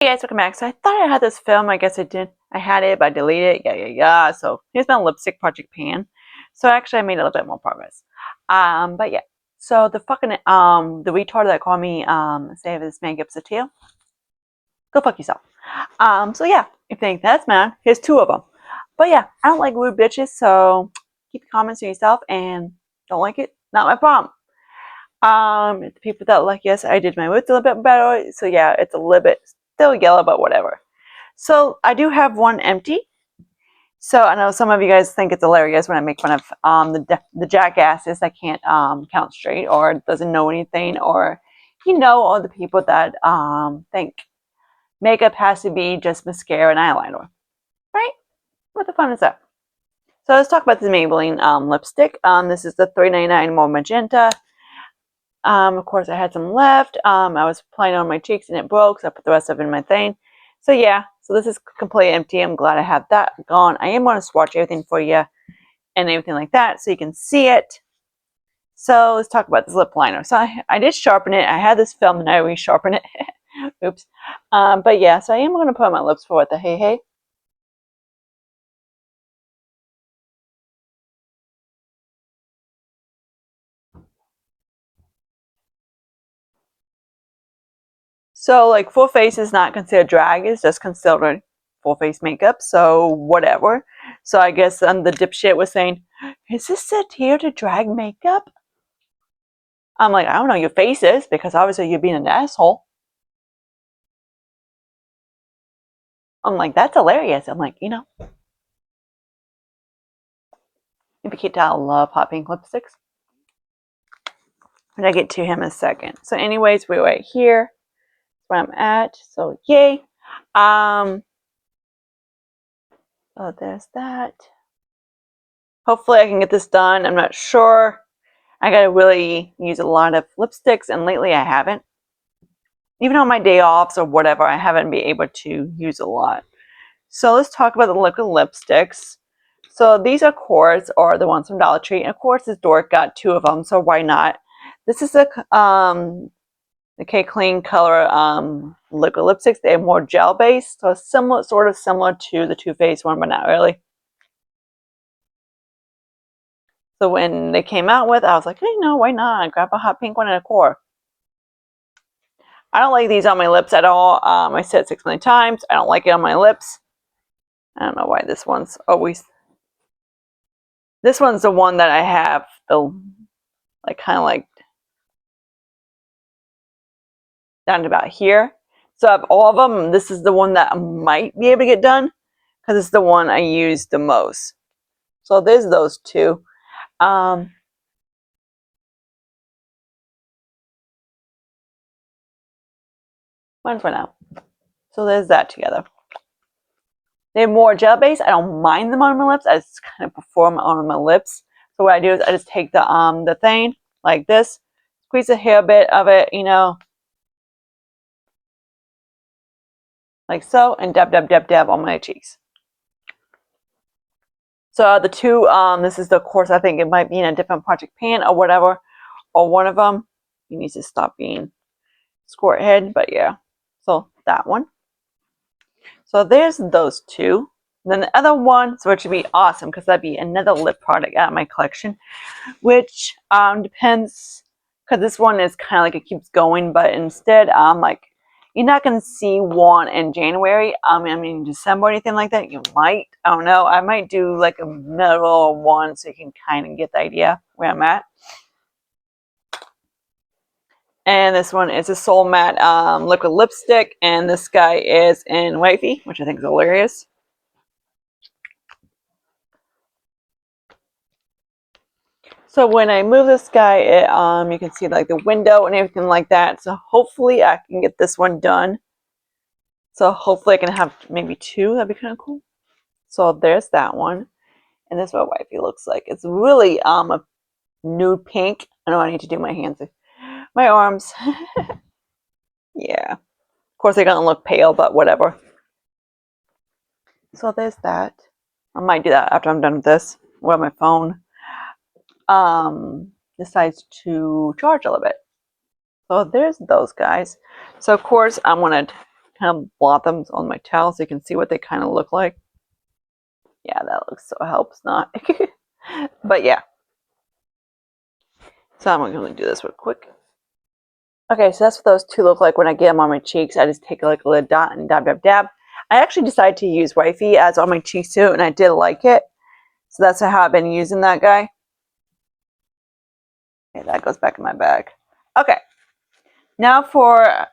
Hey guys, welcome back. So I thought I had this film. I guess I did. I had it, but I deleted it. Yeah. So here's my lipstick project pan. So actually, I made a little bit more progress. But yeah. So the fucking the retard that called me say this man gives a tail. Go fuck yourself. So yeah, if you think that's mad, here's two of them. But yeah, I don't like rude bitches. So keep your comments to yourself and don't like it. Not my problem. The people that like, yes, I did my lips a little bit better. So yeah, it's a little bit still yellow, but whatever. So I do have one empty. So I know some of you guys think it's hilarious when I make fun of the jackasses that can't count straight or doesn't know anything, or all the people that think makeup has to be just mascara and eyeliner, right? What the fun is that? So let's talk about the Maybelline lipstick. This is the $3.99 More Magenta. Of course, I had some left. I was applying on my cheeks and it broke, so I put the rest of it in my thing. So yeah, so this is completely empty. I'm glad I have that gone. I am going to swatch everything for you and everything like that so you can see it. So let's talk about this lip liner. So I did sharpen it. I had this film and I re-sharpened it. Oops. But yeah, so I am going to put on my lips for what the hey. So like full face is not considered drag, it's just considered full face makeup, so whatever. So I guess the dipshit was saying, is this a tier to drag makeup? I'm like, I don't know your face is, because obviously you're being an asshole. I'm like, that's hilarious. I'm like, if you can't tell, I love hot pink lipsticks. And I get to him in a second. So anyways, we're right here. That's where I'm at. So yay. Oh, there's that. Hopefully I can get this done. I'm not sure. I gotta really use a lot of lipsticks, and lately I haven't. Even on my day offs or whatever, I haven't been able to use a lot. So let's talk about the liquid lipsticks. So these, of course, are the ones from Dollar Tree. And of course, this dork got two of them, so why not? This is the K Clean Color liquid lipsticks. They're more gel based, so similar, sort of similar to the Too Faced one, but not really. So when they came out with, I was like, hey, no, why not? Grab a hot pink one and a core. I don't like these on my lips at all. I said it 6 million times. I don't like it on my lips. I don't know why this one's always. This one's the one that I have the kind of like down to about here. So of all of them, this is the one that I might be able to get done because it's the one I use the most. So there's those two. One for now. So there's that together. They're more gel based. I don't mind them on my lips. I just kind of perform on my lips. So what I do is I just take the thing like this, squeeze a hair bit of it, like so, and dab on my cheeks. So the two, this is the course, I think it might be in a different project pan or whatever, or one of them. You need to stop being squirt head, but yeah. So that one. So there's those two. Then the other one, so it should be awesome because that'd be another lip product out of my collection, which depends, because this one is kind of like it keeps going, but instead like you're not going to see one in January. I mean December or anything like that. You might, I don't know. I might do like a middle one so you can kind of get the idea where I'm at. And this one is a Soul Matte liquid lipstick, and this guy is in Wifey, which I think is hilarious. So when I move this guy, you can see like the window and everything like that. So hopefully I can get this one done. So hopefully I can have maybe two. That'd be kind of cool. So there's that one. And this is what Wifey looks like. It's really a nude pink. I know I need to do my hands, my arms. Yeah. Of course they're gonna look pale, but whatever. So there's that. I might do that after I'm done with this. Where my phone decides to charge a little bit. So there's those guys. So of course I'm gonna kind of blot them on my towel so you can see what they kind of look like. Yeah, that looks so helps not. But yeah. So I'm going to do this real quick. Okay, so that's what those two look like when I get them on my cheeks. I just take like a little dot and dab, dab, dab. I actually decided to use Wifey as on my cheeks too, and I did like it. So that's how I've been using that guy. Okay, that goes back in my bag. Okay. Now for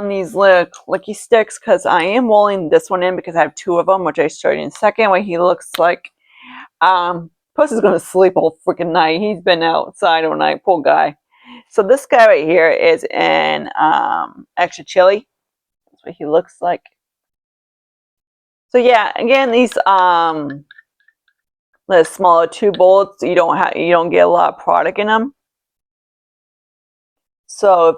these little licky sticks, because I am rolling this one in because I have two of them, which I showed you in a second, what he looks like. Puss is going to sleep all freaking night. He's been outside all night, poor guy. So this guy right here is an extra chili. That's what he looks like. So yeah, again, these the smaller two bullets, you don't get a lot of product in them. So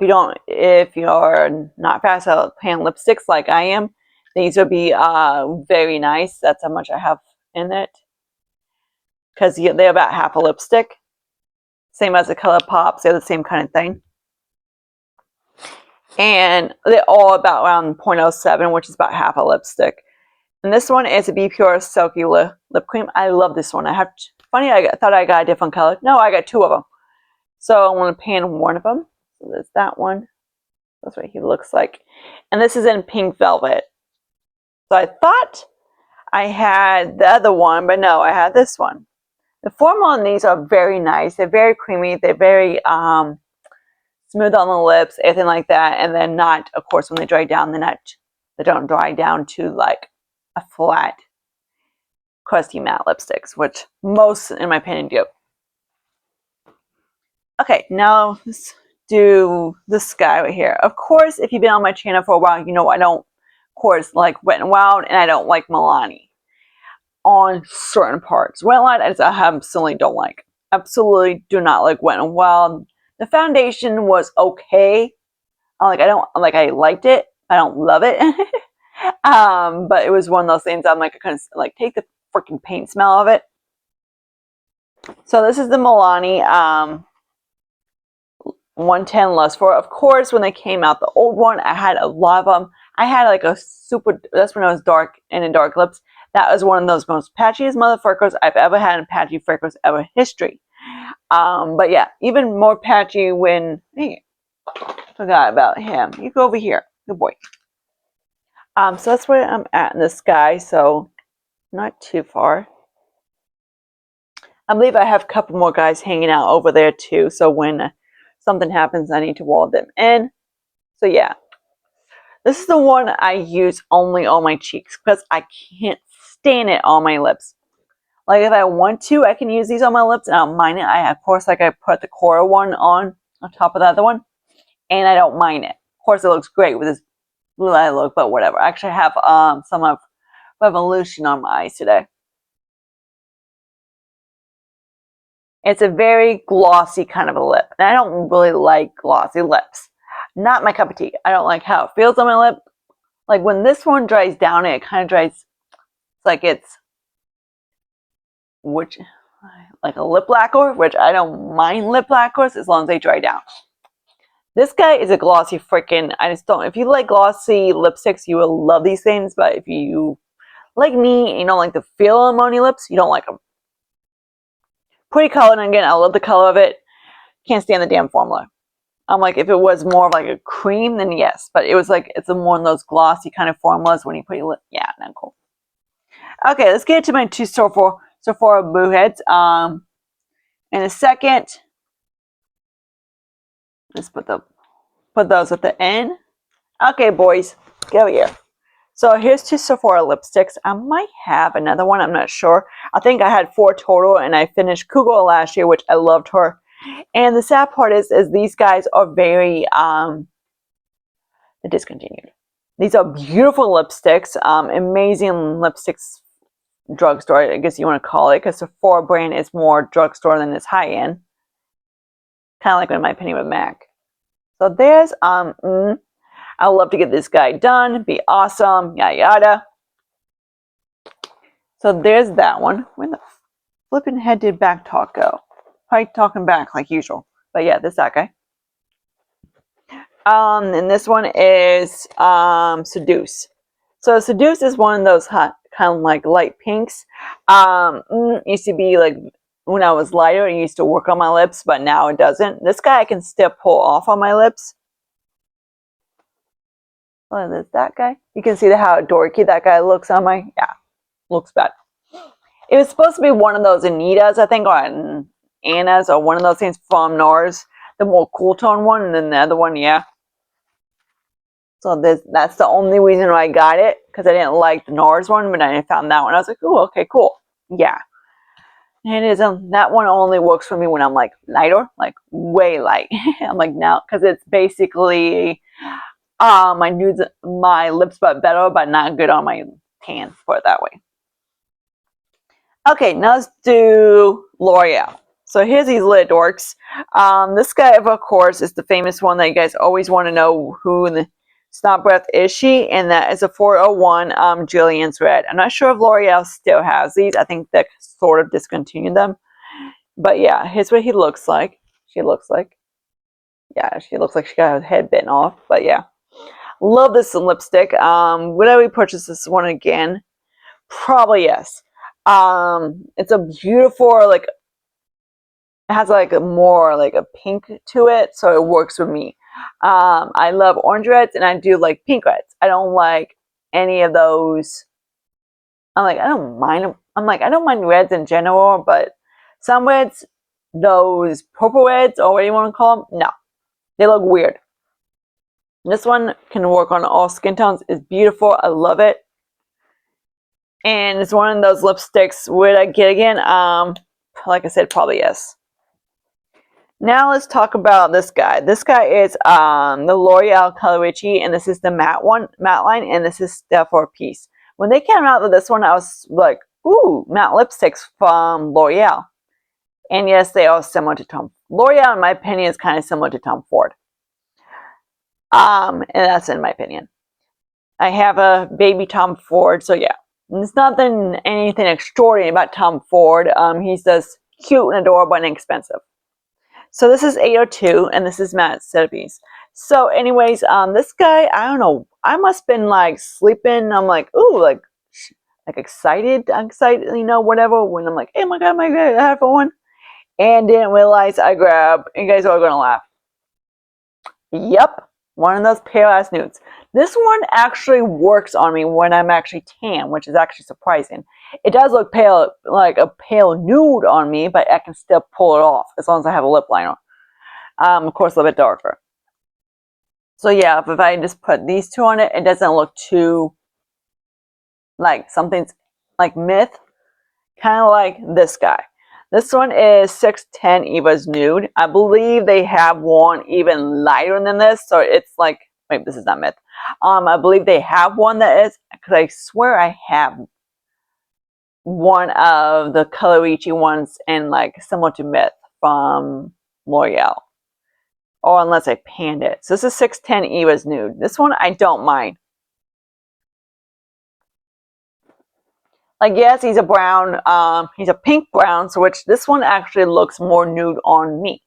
if you're not fast at pan lipsticks like I am, these would be very nice. That's how much I have in it. Because they're about half a lipstick. Same as the ColourPops, they're the same kind of thing. And they're all about around 0.07, which is about half a lipstick. And this one is a Be Pure Silky Lip Cream. I love this one. I thought I got a different color. No, I got two of them. So I want to pan one of them. So there's that one. That's what he looks like. And this is in Pink Velvet. So I thought I had the other one, but no, I had this one. The formula on these are very nice. They're very creamy. They're very smooth on the lips, anything like that. And then not, of course, when they dry down, they don't dry down to like a flat, crusty matte lipsticks, which most, in my opinion, do. Okay, now let's do this guy right here. Of course, if you've been on my channel for a while, you know I don't, of course, like Wet n Wild, and I don't like Milani on certain parts. Wet n Wild, I absolutely don't like. Absolutely do not like Wet n Wild. The foundation was okay. I liked it. I don't love it. But it was one of those things I'm like, I couldn't like take the freaking paint smell of it. So this is the Milani 110 Lust For. Of course, when they came out, the old one, I had a lot of them. I had like that's when I was dark and in dark lips. That was one of those most patchiest motherfuckers I've ever had in patchy freckles ever history. But yeah, even more patchy when, hey, forgot about him. You go over here, good boy. So that's where I'm at in this guy, so not too far. I believe I have a couple more guys hanging out over there too, so when something happens, I need to wall them in. So yeah, this is the one I use only on my cheeks because I can't stand it on my lips. Like if I want to, I can use these on my lips and I don't mind it. Of course, like I put the Cora one on top of the other one, and I don't mind it. Of course, it looks great with this blue eye look, but whatever. I actually have some of Revolution on my eyes today. It's a very glossy kind of a lip, and I don't really like glossy lips. Not my cup of tea. I don't like how it feels on my lip. Like when this one dries down, it kind of dries. It's like like a lip lacquer, which I don't mind lip lacquers as long as they dry down. This guy is a glossy freaking, I just don't, if you like glossy lipsticks, you will love these things, but if you like me and you don't like the feel of them on your lips, you don't like them. Pretty color, and again, I love the color of it. Can't stand the damn formula. I'm like, if it was more of like a cream, then yes, but it was like, it's more of those glossy kind of formulas when you put your lip, yeah, not cool. Okay, let's get to my two Sephora Boo Heads. In a second, let's put those at the end. Okay, boys, get over here. So here's two Sephora lipsticks. I might have another one. I'm not sure. I think I had 4 total, and I finished Kugo last year, which I loved her. And the sad part is these guys are very discontinued. These are beautiful lipsticks, amazing lipsticks drugstore, I guess you want to call it, because Sephora brand is more drugstore than it's high end. Kind of like in my opinion with MAC. So there's I'd love to get this guy done, be awesome, yada yada. So there's that one. Where the flipping head did back talk go? Probably talking back like usual. But yeah, there's that guy. And this one is Seduce. So Seduce is one of those kind of like light pinks. Used to be like when I was lighter, it used to work on my lips, but now it doesn't. This guy I can still pull off on my lips. Oh, there's that guy. You can see how dorky that guy looks on my, yeah, looks bad. It was supposed to be one of those Anitas, I think, or Anna's, or one of those things from NARS, the more cool tone one, and then the other one, yeah. So that's the only reason why I got it, because I didn't like the NARS one, but I found that one. I was like, oh, okay, cool. Yeah. And it is, that one only works for me when I'm like lighter, like way light. I'm like, now, because it's basically my nudes, my lips, but better, but not good on my tan, put it that way. Okay, now let's do L'Oreal. So here's these lit dorks. This guy, of course, is the famous one that you guys always want to know who in the Snot Breath is she, and that is a 401 Julien's Red. I'm not sure if L'Oreal still has these. I think they sort of discontinued them. But yeah, here's what he looks like. She looks like. Yeah, she looks like she got her head bitten off. But yeah. Love this lipstick. Would I repurchase this one again? Probably yes. It's a beautiful, like, it has like a more like a pink to it, so it works with me. I love orange reds and I do like pink reds. I don't like any of those. I'm like, I don't mind them. I'm like, I don't mind reds in general, but some reds, those purple reds or what you want to call them, no, they look weird. This one can work on all skin tones. It's beautiful. I love it. And it's one of those lipsticks. Would I get again? Like I said, probably yes. Now let's talk about this guy. This guy is the L'Oreal Color Richie, and this is the matte line, and this is Stellar Peace. When they came out with this one, I was like, ooh, matte lipsticks from L'Oreal. And yes, they are similar to Tom. L'Oreal, in my opinion, is kind of similar to Tom Ford. And that's in my opinion. I have a baby Tom Ford, so yeah. There's nothing, anything extraordinary about Tom Ford. He's just cute and adorable and inexpensive. So this is 802, and this is Matte Centerpiece. So anyways, this guy, I don't know, I must have been like sleeping. I'm like, ooh, like excited, you know, whatever. When I'm like, hey, my God, I have one. And didn't realize I grabbed, you guys are going to laugh. Yep, one of those pale ass nudes. This one actually works on me when I'm actually tan, which is actually surprising. It does look pale, like a pale nude on me, but I can still pull it off as long as I have a lip liner. Of course, a little bit darker. So yeah, if I just put these two on it, it doesn't look too like something's like myth. Kind of like this guy. This one is 610 Eva's Nude. I believe they have one even lighter than this, so it's like, wait, this is not myth. I believe they have one that is, because I swear I have one of the Color Richie ones and like similar to Myth from L'Oreal. Or unless I panned it. So this is 610 Eva's Nude. This one I don't mind. Like, yes, he's a brown, he's a pink brown, so which this one actually looks more nude on me.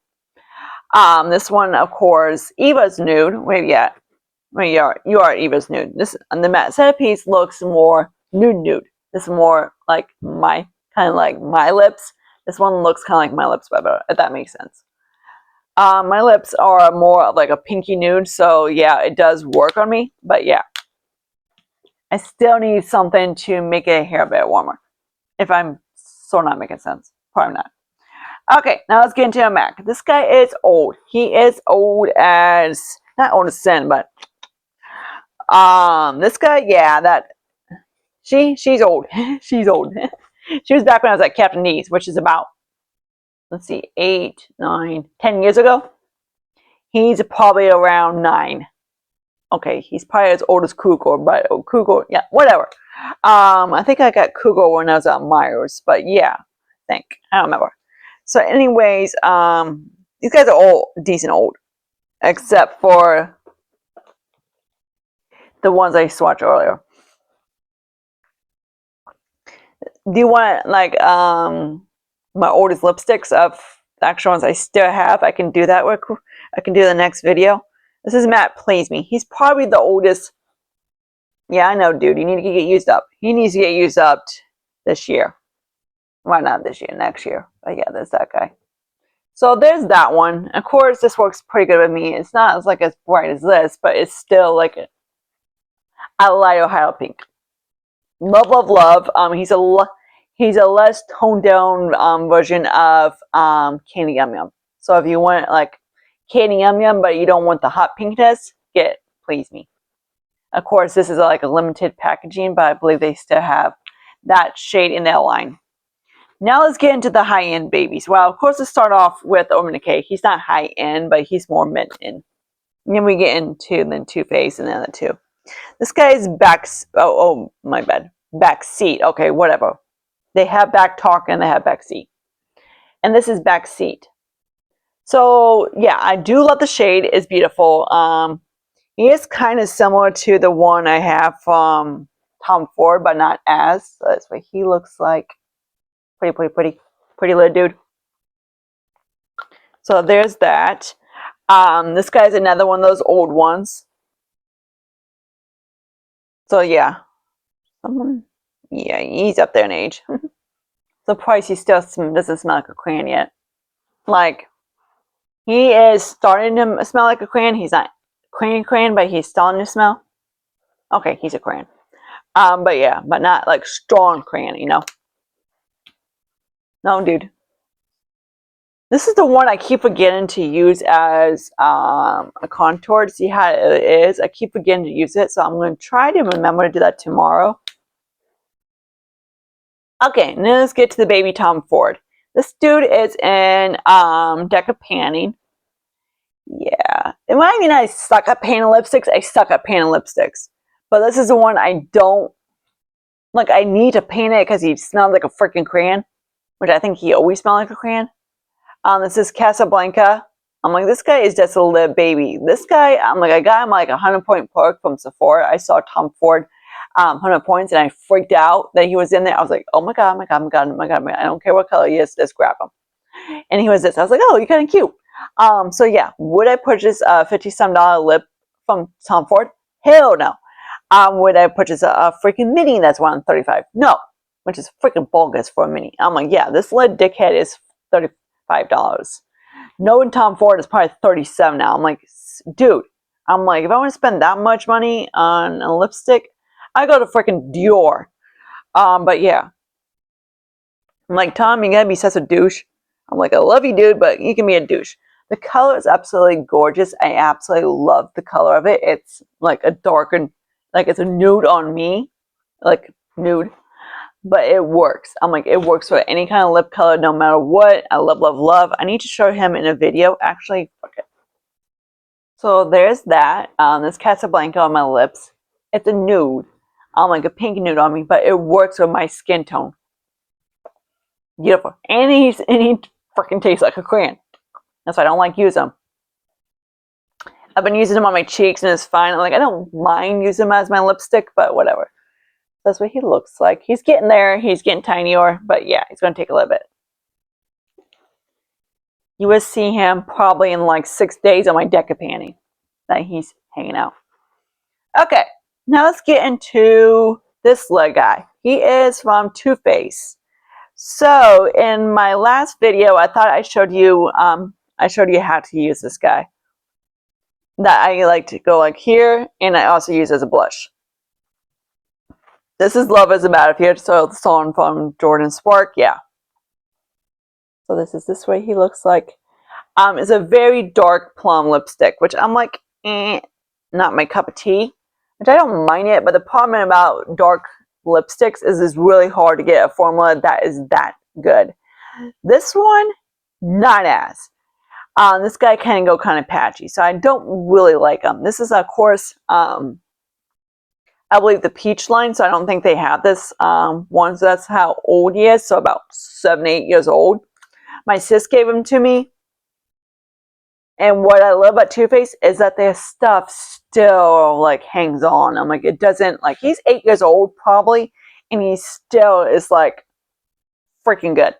This one, of course, Eva's Nude. Wait, yeah. Wait, you are Eva's Nude. This, and the Matte Centerpiece looks more nude. This is more like my, kind of like my lips. This one looks kind of like my lips better, if that makes sense. My lips are more of like a pinky nude, so yeah, it does work on me, but yeah. I still need something to make it a hair bit warmer. If I'm so not making sense. Probably not. Okay, now let's get into a Mac. This guy is old. He is old as, not old as sin, but this guy, yeah, that she's old. She's old. She was back when I was at Captain D's, which is about, let's see, 8, 9, 10 years ago. He's probably around 9. Okay, he's probably as old as Cougar, but Cougar, yeah, whatever. I think I got Cougar when I was at Myers, but yeah, I don't remember. So anyways, these guys are all decent old, except for the ones I swatched earlier. Do you want like my oldest lipsticks of the actual ones I still have? I can do that with. I can do the next video. This is Matte Please Me. He's probably the oldest. Yeah, I know, dude. You need to get used up. He needs to get used up this year. Well, not this year, next year. But yeah, there's that guy. So there's that one. Of course, this works pretty good with me. It's not as bright as this, but it's still like a light Ohio pink. Love, love, love. He's a less toned down version of Candy Yum Yum. So if you want like Candy Yum Yum, but you don't want the hot pinkness, get Please Me. Of course, this is like a limited packaging, but I believe they still have that shade in their line. Now let's get into the high-end babies. Well, of course, let's start off with Urban Decay. He's not high-end, but he's more mid-end. And then we get into then Too Faced and then the two. This guy is my bad. Back seat. Okay, whatever. They have back talk and they have back seat. And this is back seat. So, yeah, I do love the shade. It's beautiful. He is kind of similar to the one I have from Tom Ford, but not as. So that's what he looks like. Pretty little dude. So there's that. This guy's another one of those old ones. So yeah, he's up there in age. Surprised he still doesn't smell like a crayon yet. Like, he is starting to smell like a crayon. He's not crayon, but he's starting to smell. Okay, he's a crayon. But yeah, but not like strong crayon, you know. No, dude. This is the one I keep forgetting to use as a contour to see how it is. I keep forgetting to use it, so I'm going to try to remember to do that tomorrow. Okay, now let's get to the baby Tom Ford. This dude is in Decca Panning. Yeah. And when I mean I suck at painting lipsticks, I suck at painting lipsticks. But this is the one I don't, like, I need to paint it because he smells like a freaking crayon, which I think he always smelled like a crayon. This is Casablanca. I'm like, this guy is just a little baby. This guy, I'm like, I got him like a 100-point perk from Sephora. I saw Tom Ford 100 points and I freaked out that he was in there. I was like, oh my God, I don't care what color he is, just grab him. And he was this. I was like, oh, you're kind of cute. So yeah, would I purchase a $50-some lip from Tom Ford? Hell no. Would I purchase a freaking mini that's $135? No, which is freaking bogus for a mini. I'm like, yeah, this little dickhead is $35. Knowing Tom Ford is probably $37 now. I'm like, dude, I'm like, if I want to spend that much money on a lipstick, I go to freaking Dior. But yeah. I'm like, Tom, you gotta be such a douche. I'm like, I love you, dude, but you can be a douche. The color is absolutely gorgeous. I absolutely love the color of it. It's like a darkened, like it's a nude on me. Like nude. But it works. I'm like, it works for any kind of lip color, no matter what. I love, love, love. I need to show him in a video. Actually, fuck it. So there's that. This Casablanca on my lips. It's a nude. Like a pink nude on me, but it works with my skin tone. Beautiful. And he freaking tastes like a crayon. That's why I don't like using them. I've been using them on my cheeks and it's fine. Like, I don't mind using them as my lipstick, but whatever. That's what he looks like. He's getting there. He's getting tinier, but yeah, he's going to take a little bit. You will see him probably in like 6 days on my Decca Panning that he's hanging out. Okay, now let's get into this little guy. He is from Too Faced. So in my last video, I thought I showed you how to use this guy. That I like to go like here, and I also use as a blush. This is Love is a Battlefield, so it's on from Jordan Spark, yeah. So this way he looks like. It's a very dark plum lipstick, which I'm like, not my cup of tea. Which I don't mind it, but the problem about dark lipsticks is it's really hard to get a formula that is that good. This one, not as. This guy can go kind of patchy, so I don't really like them. This is, of course, I believe the peach line, so I don't think they have this one. So that's how old he is, so about 7, 8 years old. My sis gave him to me. And what I love about Too Faced is that their stuff still like hangs on. I'm like, it doesn't, like, he's 8 years old probably, and he still is like freaking good.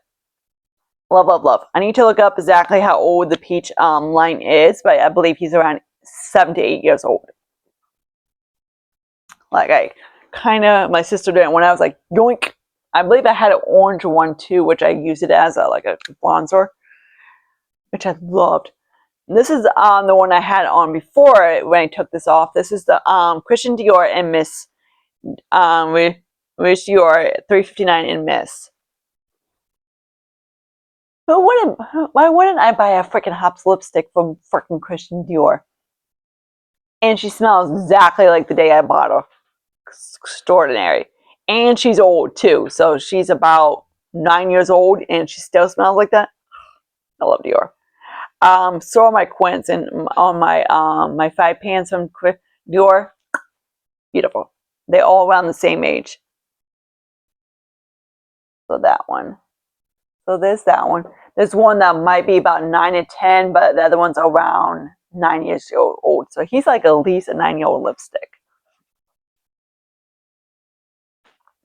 Love, love, love. I need to look up exactly how old the peach line is, but I believe he's around 7 to 8 years old. Like my sister did it when I was like, yoink. I believe I had an orange one too, which I used it as a bronzer, which I loved. This is the one I had on before when I took this off. This is the Christian Dior and Miss Rich Dior 359 in Miss. Why wouldn't I buy a freaking Hops lipstick from freaking Christian Dior? And she smells exactly like the day I bought her. Extraordinary. And she's old too, so she's about 9 years old and she still smells like that. I love Dior. So are my Quints and on my 5 pants from Dior. Beautiful. They're all around the same age. So that one. So there's that one. There's one that might be about 9 and 10, but the other one's around 9 years old. So he's like at least a 9-year-old lipstick.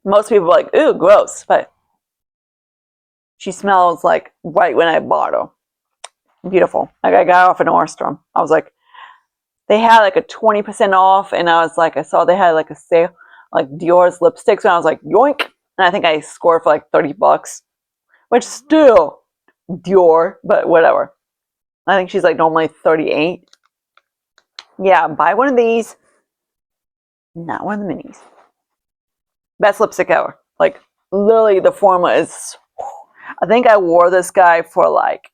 Most people are like, ooh, gross, but she smells like right when I bought her. Beautiful. Like I got off an Nordstrom. I was like, they had like a 20% off, and I was like, I saw they had like a sale, like Dior's lipsticks, and I was like, yoink. And I think I scored for like $30, which still Dior, but whatever. I think she's like normally 38. Yeah, buy one of these. Not one of the minis. Best lipstick ever. Like literally, the formula is. I think I wore this guy for like.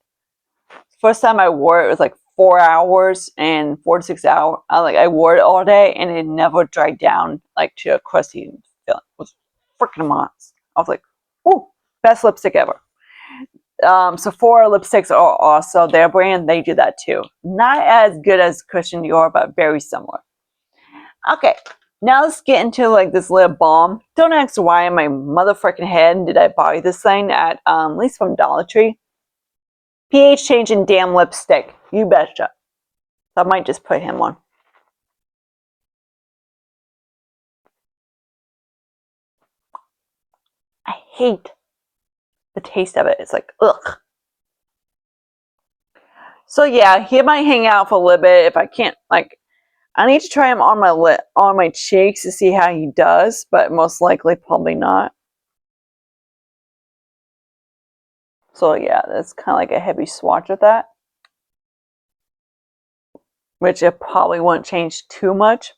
First time I wore it was like 4 hours and 4 to 6 hours. I wore it all day and it never dried down like to a crusty feeling. It was freaking months. I was like, "Ooh, best lipstick ever." Sephora lipsticks are also their brand. They do that too. Not as good as Christian Dior, but very similar. Okay, now let's get into like this lip balm. Don't ask why in my motherfucking head did I buy this thing at least from Dollar Tree. pH changing damn lipstick. You betcha. So I might just put him on. I hate the taste of it. It's like, ugh. So yeah, he might hang out for a little bit if I can't, like, I need to try him on my lip, on my cheeks to see how he does, but most likely probably not. So yeah, that's kind of like a heavy swatch of that. Which it probably won't change too much.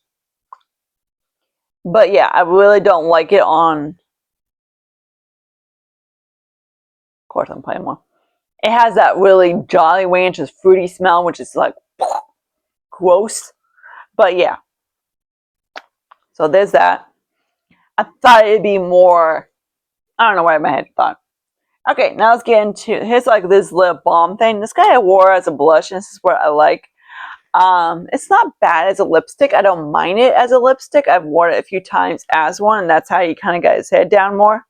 But yeah, I really don't like it on. Of course, I'm playing more. It has that really Jolly Ranchers fruity smell, which is like gross. But yeah. So there's that. I thought it'd be more. I don't know why my head thought. Okay, now let's get into. Here's like this lip balm thing. This guy I wore as a blush, and this is what I like. It's not bad as a lipstick. I don't mind it as a lipstick. I've worn it a few times as one, and that's how you kind of get his head down more.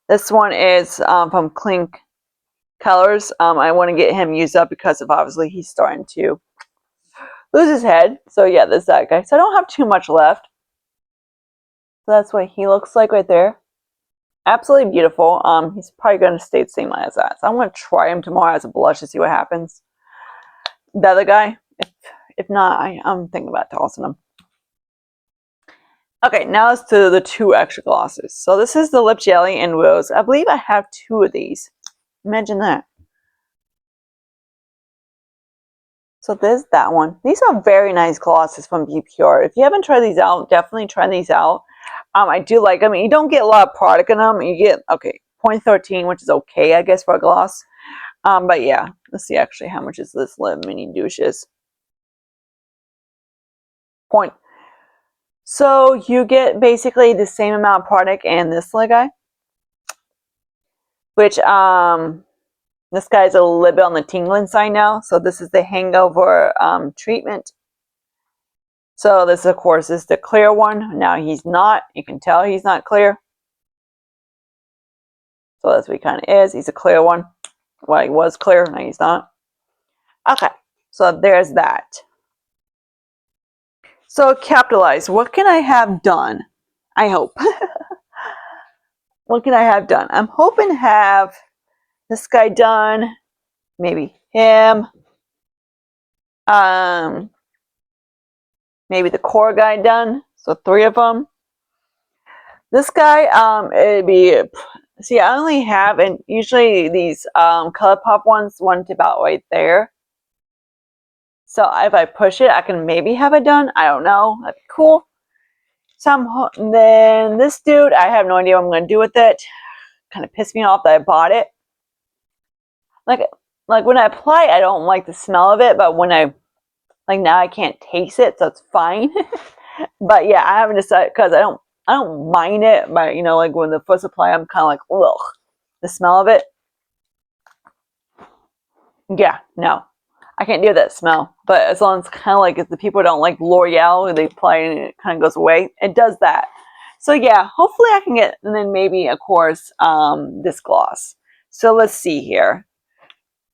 This one is from Clean Colors. I want to get him used up because of obviously he's starting to lose his head. So yeah, there's that guy. So I don't have too much left. So that's what he looks like right there. Absolutely beautiful. He's probably going to stay the same as that. So I'm going to try him tomorrow as a blush to see what happens. The other guy, if not, I'm thinking about tossing him. Okay, now let's do the 2 extra glosses. So this is the Lip Jelly and Rose. I believe I have 2 of these. Imagine that. So there's that one. These are very nice glosses from Be Pure. If you haven't tried these out, definitely try these out. I do like them. You don't get a lot of product in them. You get, okay, 0.13, which is okay, I guess, for a gloss. But yeah, let's see actually how much is this Lip Mini Douches. So you get basically the same amount of product and this little guy. Which, this guy's a little bit on the tingling side now. So this is the hangover treatment. So this, of course, is the clear one. Now he's not. You can tell he's not clear. So that's what he kind of is. He's a clear one. Well, he was clear. Now he's not. Okay. So there's that. So capitalize. What can I have done? I hope. What can I have done? I'm hoping to have this guy done maybe him, maybe the core guy done. So 3 of them. This guy, it'd be, see, I only have, and usually these ColourPop ones went about right there. So if I push it, I can maybe have it done. I don't know. That'd be cool. Then this dude, I have no idea what I'm going to do with it. Kind of pissed me off that I bought it. Like when I apply it, I don't like the smell of it, but when like now I can't taste it, so it's fine. But yeah, I haven't decided because I don't mind it, but you know, like when the first apply, I'm kind of like, ugh, the smell of it. Yeah, no, I can't deal with that smell. But as long as kind of like if the people don't like L'Oreal, they apply and it kind of goes away. It does that. So yeah, hopefully I can get, and then maybe of course this gloss. So let's see here.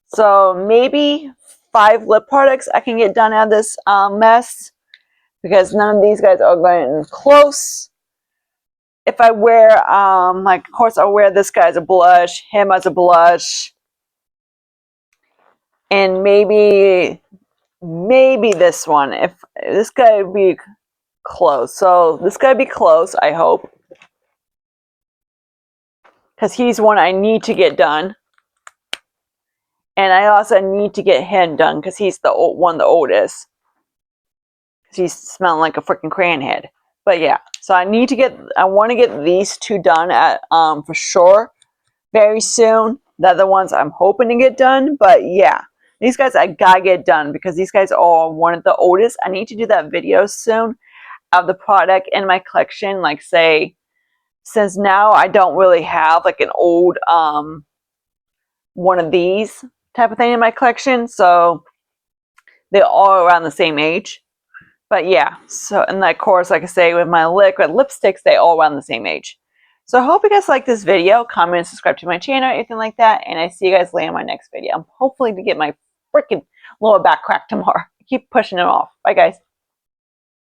So maybe 5 lip products I can get done out of this mess, because none of these guys are going close. If I wear, like of course I'll wear this guy as a blush, him as a blush, and maybe this one. If this guy would be close, so this guy would be close, I hope, because he's one I need to get done. And I also need to get him done because he's the one the oldest. He's smelling like a freaking crayon head. But yeah, so I want to get these 2 done at for sure very soon. They're the ones I'm hoping to get done. But yeah, these guys I gotta get done because these guys are one of the oldest. I need to do that video soon of the product in my collection. Like say, since now I don't really have like an old one of these type of thing in my collection, so they're all around the same age. But yeah, so and of course, like I say, with my liquid lipsticks, they all around the same age. So I hope you guys like this video. Comment and subscribe to my channel, anything like that. And I see you guys later in my next video. I'm hopefully to get my freaking lower back cracked tomorrow. I keep pushing it off. Bye guys.